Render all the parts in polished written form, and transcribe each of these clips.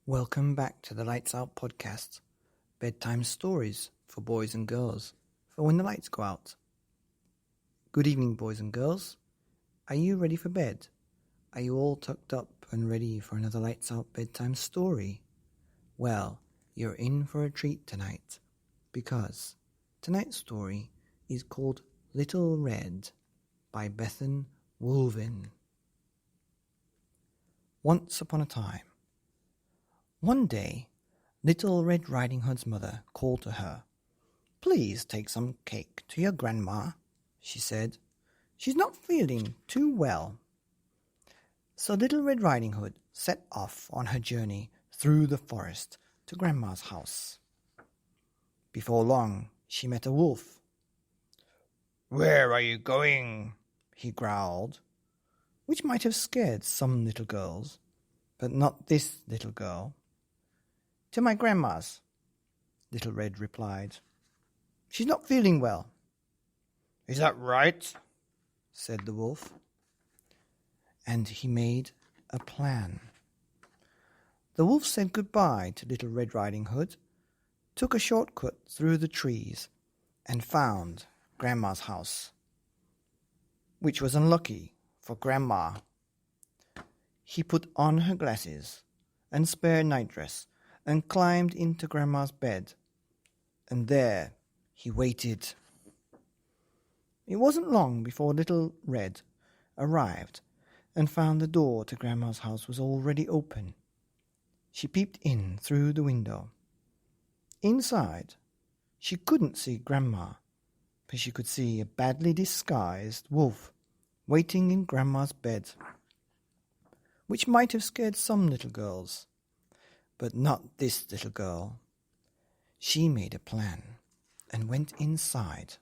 Welcome back to the Lights Out podcast, bedtime stories for boys and girls for when the lights go out. Good evening, boys and girls. Are you ready for bed? Are you all tucked up and ready for another Lights Out bedtime story? Well, you're in for a treat tonight, because tonight's story is called Little Red by Bethan Woollvin. Once upon a time, one day, Little Red Riding Hood's mother called to her. "Please take some cake to your grandma," she said. "She's not feeling too well." So Little Red Riding Hood set off on her journey through the forest to Grandma's house. Before long, she met a wolf. "Where are you going?" he growled, which might have scared some little girls, but not this little girl. "To my grandma's," Little Red replied. "She's not feeling well." "Is that right?" said the wolf. And he made a plan. The wolf said goodbye to Little Red Riding Hood, took a shortcut through the trees, and found Grandma's house, which was unlucky for Grandma. He put on her glasses and spare nightdress and climbed into Grandma's bed, and there he waited. It wasn't long before Little Red arrived and found the door to Grandma's house was already open. She peeped in through the window. Inside, she couldn't see Grandma, but she could see a badly disguised wolf waiting in Grandma's bed, which might have scared some little girls, but not this little girl. She made a plan and went inside.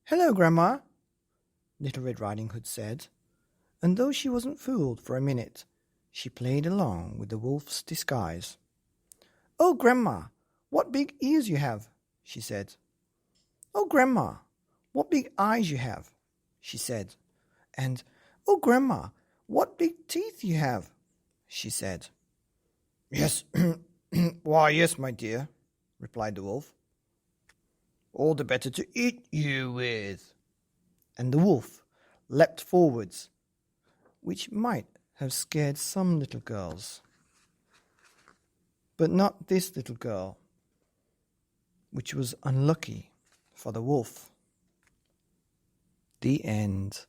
"Hello, Grandma," Little Red Riding Hood said, and though she wasn't fooled for a minute, she played along with the wolf's disguise. "Oh, Grandma, what big ears you have," she said. "Oh, Grandma, what big eyes you have," she said. And, "Oh, Grandma, what big teeth you have," she said. "Yes, why, yes, my dear," replied the wolf. "All the better to eat you with." And the wolf leapt forwards, which might have scared some little girls, but not this little girl, which was unlucky for the wolf. The end.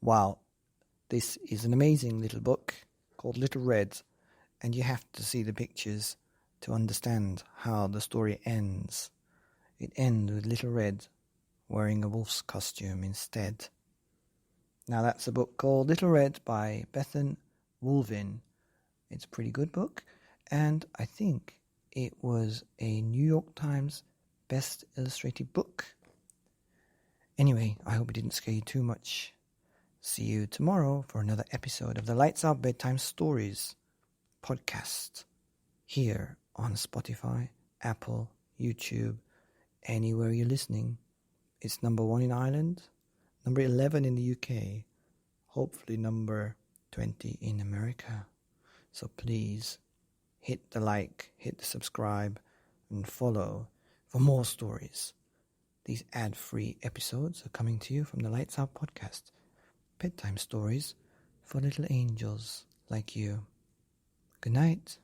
Wow, this is an amazing little book called Little Red, and you have to see the pictures to understand how the story ends. It ends with Little Red wearing a wolf's costume instead. Now that's a book called Little Red by Bethan Woollvin. It's a pretty good book, and I think it was a New York Times Best Illustrated Book. Anyway, I hope it didn't scare you too much. See you tomorrow for another episode of the Lights Out Bedtime Stories podcast here on Spotify, Apple, YouTube, anywhere you're listening. It's number 1 in Ireland, number 11 in the UK, hopefully number 20 in America. So please hit the like, hit the subscribe, and follow for more stories. These ad-free episodes are coming to you from the Lights Out podcast. Bedtime stories for little angels like you. Good night.